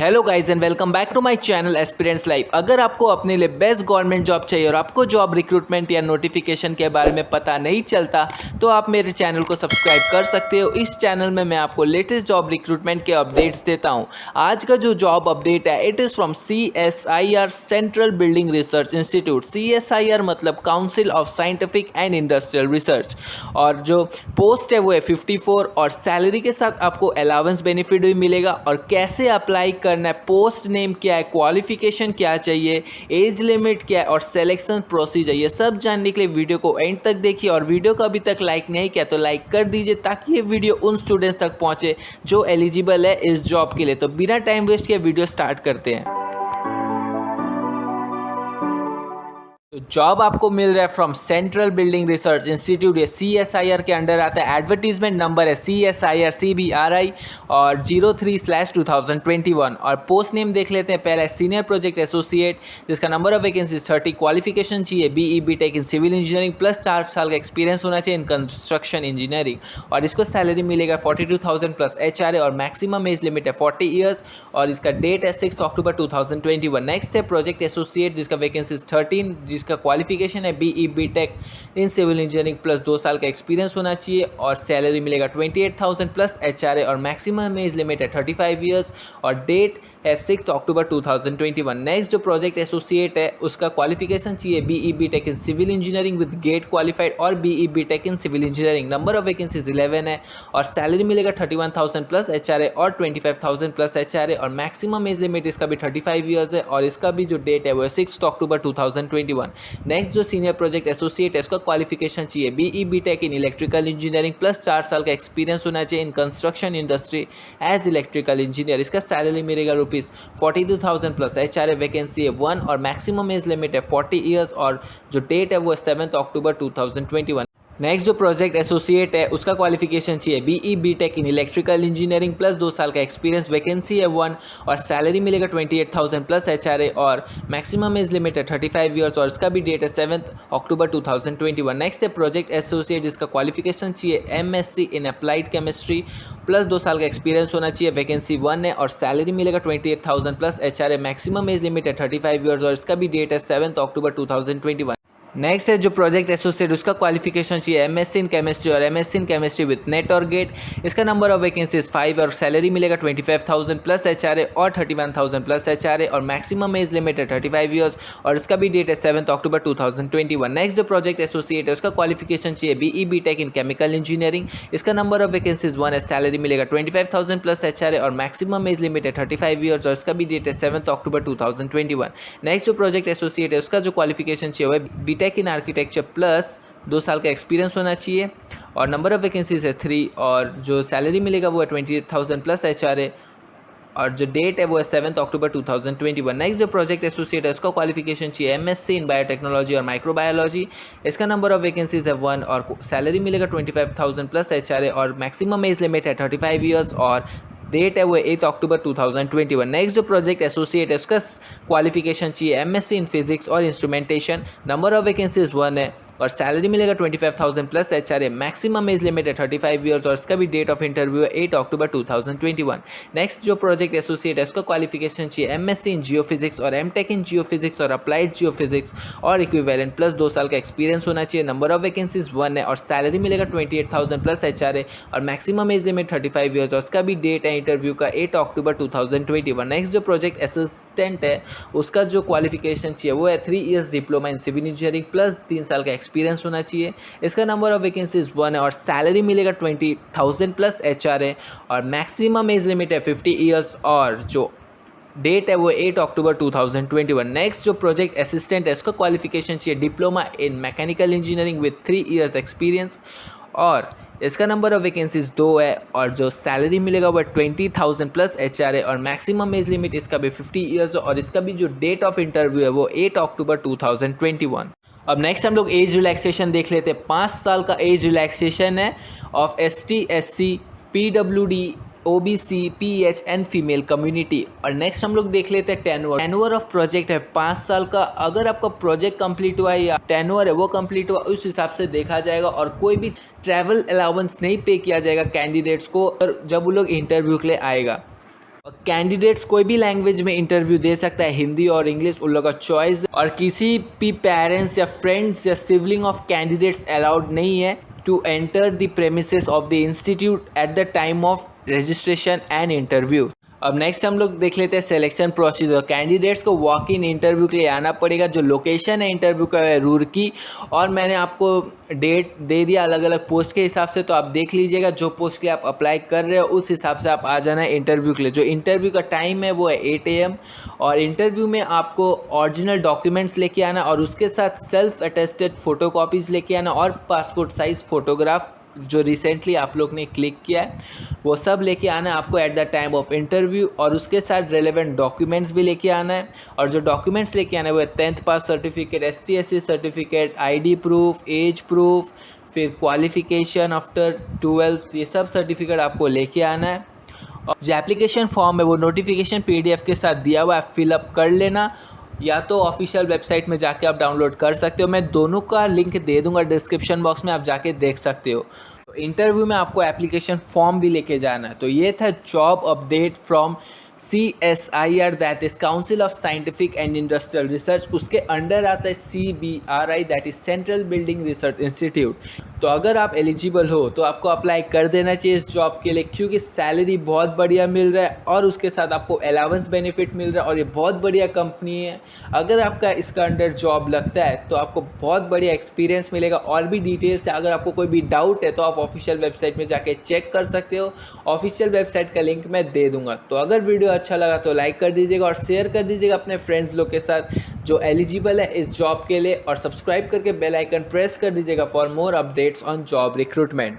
Hello guys and welcome back to my channel aspirants life. अगर आपको अपने लिए बेस्ट गवर्नमेंट जॉब चाहिए और आपको जॉब रिक्रूटमेंट या नोटिफिकेशन के बारे में पता नहीं चलता तो आप मेरे चैनल को सब्सक्राइब कर सकते हो। इस चैनल में मैं आपको लेटेस्ट जॉब रिक्रूटमेंट के अपडेट्स देता हूं। आज का जो जॉब अपडेट है it is from CSIR central building research institute. CSIR मतलब council of scientific and industrial research, और जो पोस्ट है वो है 54 और सैलरी के साथ आपको अलाउंस बेनिफिट भी मिलेगा। और कैसे अप्लाई करना है, पोस्ट नेम क्या है, क्वालिफिकेशन क्या चाहिए, एज लिमिट क्या है और सिलेक्शन प्रोसीजर, ये सब जानने के लिए वीडियो को एंड तक देखिए। और वीडियो को अभी तक लाइक नहीं किया तो लाइक कर दीजिए ताकि ये वीडियो उन स्टूडेंट्स तक पहुंचे जो एलिजिबल है इस जॉब के लिए। तो बिना टाइम वेस्ट किए वीडियो स्टार्ट करते हैं। तो जॉब आपको मिल रहा है from central building research institute, ये CSIR के अंडर आता है। एडवर्टीजमेंट नंबर है CSIR CBRI और 03/2021। और पोस्ट नेम देख लेते हैं। पहला है सीनियर प्रोजेक्ट एसोसिएट, जिसका नंबर ऑफ वैकेंसीज 30। क्वालिफिकेशन चाहिए BE BTech in civil engineering plus 4 साल का एक्सपीरियंस होना चाहिए इन कंस्ट्रक्शन इंजीनियरिंग। और इसको सैलरी मिलेगा 42,000 प्लस HRA और मैक्सिमम एज लिमिट है 40 ईयर्स। और इसका डेट है 6 अक्टूबर 2021। नेक्स्ट है प्रोजेक्ट एसोसिएट, जिसका वैकेंसीज 13, जिसका क्वालिफिकेशन है BE BTech in civil engineering plus 2 साल का एक्सपीरियंस होना चाहिए। और सैलरी मिलेगा 28,000 प्लस HRA और मैक्सिमम एज लिमिट है 35 ईयर्स। और डेट है 6 अक्टूबर 2021। नेक्स्ट जो प्रोजेक्ट एसोसिएट है उसका क्वालिफिकेशन चाहिए BE BTech in civil engineering with GATE qualified और BE BTech in civil engineering. Number of vacancies 11 है और सैलरी मिलेगा 31,000 प्लस HRA और 25,000 प्लस HRA और मैक्सिमम एज लिमिट इसका भी 35 ईयर्स है। और इसका भी जो डेट है वो है 6 अक्टूबर 2021। नेक्स्ट जो सीनियर प्रोजेक्ट एसोसिएट है उसका क्वालिफिकेशन चाहिए BE BTech in electrical engineering plus 4 साल का एक्सपीरियंस होना चाहिए in construction industry as electrical engineer. इसका सैलरी मिलेगा ₹42,000 प्लस HRA। वैकेंसी है 1 और मैक्सिमम एज लिमिट है 40 ईयर्स और जो डेट है वो है 7 अक्टूबर 2021। नेक्स्ट जो प्रोजेक्ट एसोसिएट है उसका क्वालिफिकेशन चाहिए BE BTech in electrical engineering plus 2 साल का एक्सपीरियंस। वैकेंसी है 1 और सैलरी मिलेगा 28,000 प्लस HRA और मैक्सिमम एज लिमिट है 35 ईयर्स और इसका भी डेट है 7 अक्टूबर 2021। नेक्स्ट है प्रोजेक्ट एसोसिएट, जिसका क्वालिफिकेशन चाहिए MSc in applied chemistry plus 2 साल का एक्सपीरियंस होना चाहिए। वैकेंसी 1 है और सैलरी मिलेगा 28,000 plus HRA। Maximum age limit है 35 ईयर्स और इसका भी डेट है 7 अक्टूबर 2021। नेक्स्ट है जो प्रोजेक्ट एसोसिएट, उसका क्वालिफिकेशन चाहिए MSc इन केमिस्ट्री और MSc in chemistry with net और गेट। इसका नंबर ऑफ वैकेंसीज 5 और सैलरी मिलेगा 25,000 प्लस HRA और 31,000 प्लस HRA और मैक्सिमम एज लिमिट है 35 ईयर्स और इसका भी डेट है 7 अक्टूबर 2021। नेक्स्ट जो प्रोजेक्ट एसोसिएट है उसका क्वालिफिकेशन चाहिए BE BTech in chemical engineering. इसका नंबर ऑफ वैकेंसीज 1 है, सैलरी मिलेगा 25,000 प्लस HRA और मैक्सिमम एज लिमिट है 35 ईयर्स और इसका भी डेट है 7 अक्टूबर 2021। नेक्स्ट जो प्रोजेक्ट एसोसिएट है उसका जो क्वालिफिकेशन चाहिए वह BTech इन आर्किटेक्चर प्लस 2 साल का एक्सपीरियंस होना चाहिए। और नंबर ऑफ वैकेंसीज है 3 और जो सैलरी मिलेगा वो है 28,000 प्लस HRA और जो डेट है वो है 7 अक्टूबर 2021। नेक्स्ट जो प्रोजेक्ट एसोसिएट है उसका क्वालिफिकेशन चाहिए MSc इन बायोटेक्नोलॉजी और माइक्रोबायोलॉजी। इसका नंबर ऑफ वैकेंसीज है 1 और सैलरी मिलेगा 25,000 प्लस HRA और मैक्सिमम एज लिमिट है 35 ईयर्स और डेट है वो 8 अक्टूबर 2021। नेक्स्ट जो प्रोजेक्ट एसोसिएट है उसका क्वालिफिकेशन चाहिए MSc इन फिजिक्स और इंस्ट्रूमेंटेशन। नंबर ऑफ वैकेंसीज 1 है और सैलरी मिलेगा 25,000 plus HRA। Maximum age limit है 35 ईयर्स और इसका भी डेट ऑफ इंटरव्यू है 8 अक्टूबर 2021। नेक्स्ट जो प्रोजेक्ट एसोसिएट है उसका क्वालिफिकेशन चाहिए MSc इन जियोफिजिक्स और MTech इन जियोफिजिक्स और अप्लाइड जियोफिजिक्स और इक्विवेलेंट प्लस 2 साल का एक्सपीरियंस होना चाहिए। नंबर ऑफ वैकेंसीज 1 है और सैलरी मिलेगा 28,000 प्लस HRA और मैक्सिमम एज लिमिट 35 ईयर्स और इसका भी डेट है इंटरव्यू का 8 अक्टूबर 2021। नेक्स्ट जो प्रोजेक्ट असिस्टेंट है उसका जो क्वालिफिकेशन चाहिए वो है 3 years diploma in civil engineering plus 3 साल का एक्सपीरियंस होना चाहिए। इसका नंबर ऑफ वैकेंसीज 1 है और सैलरी मिलेगा 20,000 प्लस HRA और मैक्सिमम एज लिमिट है 50 ईयर्स और जो डेट है वो 8 अक्टूबर 2021। नेक्स्ट जो प्रोजेक्ट असिस्टेंट है उसका क्वालिफिकेशन चाहिए diploma in mechanical engineering with 3 years experience और इसका नंबर ऑफ वैकेंसीज 2 है और जो सैलरी मिलेगा वो 20,000 प्लस HRA और मैक्सिमम एज लिमिट इसका भी 50 ईयर्स और इसका भी जो डेट ऑफ इंटरव्यू है वो 8 अक्टूबर 2021। अब नेक्स्ट हम लोग एज रिलैक्सेशन देख लेते हैं। 5 साल का एज रिलैक्सेशन है of ST SC PWD OBC PH and female community. और नेक्स्ट हम लोग देख लेते हैं टेन्योर ऑफ प्रोजेक्ट है 5 साल का। अगर आपका प्रोजेक्ट कंप्लीट हुआ है या टेन्योर है वो कंप्लीट हुआ उस हिसाब से देखा जाएगा और कोई भी ट्रैवल अलाउंस नहीं पे किया जाएगा कैंडिडेट्स को जब वो लोग इंटरव्यू के लिए आएगा। कैंडिडेट्स कोई भी लैंग्वेज में इंटरव्यू दे सकता है, हिंदी और इंग्लिश उन लोगों का चॉइस। और किसी भी पेरेंट्स या फ्रेंड्स या सिबलिंग ऑफ कैंडिडेट्स अलाउड नहीं है to enter the premises of the institute at the time of registration and interview. अब नेक्स्ट हम लोग देख लेते हैं सिलेक्शन प्रोसीजर। कैंडिडेट्स को वॉक इन इंटरव्यू के लिए आना पड़ेगा। जो लोकेशन है इंटरव्यू का है रुड़की, और मैंने आपको डेट दे दिया अलग अलग पोस्ट के हिसाब से, तो आप देख लीजिएगा जो पोस्ट के लिए आप अप्लाई कर रहे हो उस हिसाब से आप आ जाना है इंटरव्यू के लिए। जो इंटरव्यू का टाइम है वो है 8 AM, और इंटरव्यू में आपको ओरिजिनल डॉक्यूमेंट्स लेके आना और उसके साथ सेल्फ अटेस्टेड फ़ोटोकॉपीज़ लेके आना और पासपोर्ट साइज़ फ़ोटोग्राफ जो रिसेंटली आप लोग ने क्लिक किया है वो सब लेके आना है आपको eight the time of interview, और उसके साथ रेलेवेंट डॉक्यूमेंट्स भी लेके आना है। और जो डॉक्यूमेंट्स लेके आना है वो है 10th pass certificate, ST/SC certificate, ID proof, age proof, फिर क्वालिफिकेशन आफ्टर 12th, ये सब सर्टिफिकेट आपको लेके आना है। और जो एप्लीकेशन फॉर्म है वो नोटिफिकेशन PDF के साथ दिया हुआ है, फिलअप कर लेना, या तो ऑफिशियल वेबसाइट में जाके आप डाउनलोड कर सकते हो। मैं दोनों का लिंक दे दूंगा डिस्क्रिप्शन बॉक्स में, आप जाके देख सकते हो। तो इंटरव्यू में आपको एप्लीकेशन फॉर्म भी लेके जाना है। तो ये था job update from CSIR, that is council of scientific and industrial research. उसके अंडर आता है CBRI, that is central building research institute. तो अगर आप एलिजिबल हो तो आपको अप्लाई कर देना चाहिए इस जॉब के लिए, क्योंकि सैलरी बहुत बढ़िया मिल रहा है और उसके साथ आपको अलाउंस बेनिफिट मिल रहा है, और ये बहुत बढ़िया कंपनी है। अगर आपका इसका अंडर जॉब लगता है तो आपको बहुत बढ़िया एक्सपीरियंस मिलेगा। और भी डिटेल्स है, अगर आपको कोई भी डाउट है तो आप ऑफिशियल वेबसाइट में जाके चेक कर सकते हो। ऑफिशियल वेबसाइट का लिंक मैं दे दूंगा। तो अगर वीडियो अच्छा लगा तो लाइक कर दीजिएगा और शेयर कर दीजिएगा अपने फ्रेंड्स लोग के साथ जो एलिजिबल है इस जॉब के लिए, और सब्सक्राइब करके बेल आइकन प्रेस कर दीजिएगा for more updates on job recruitment.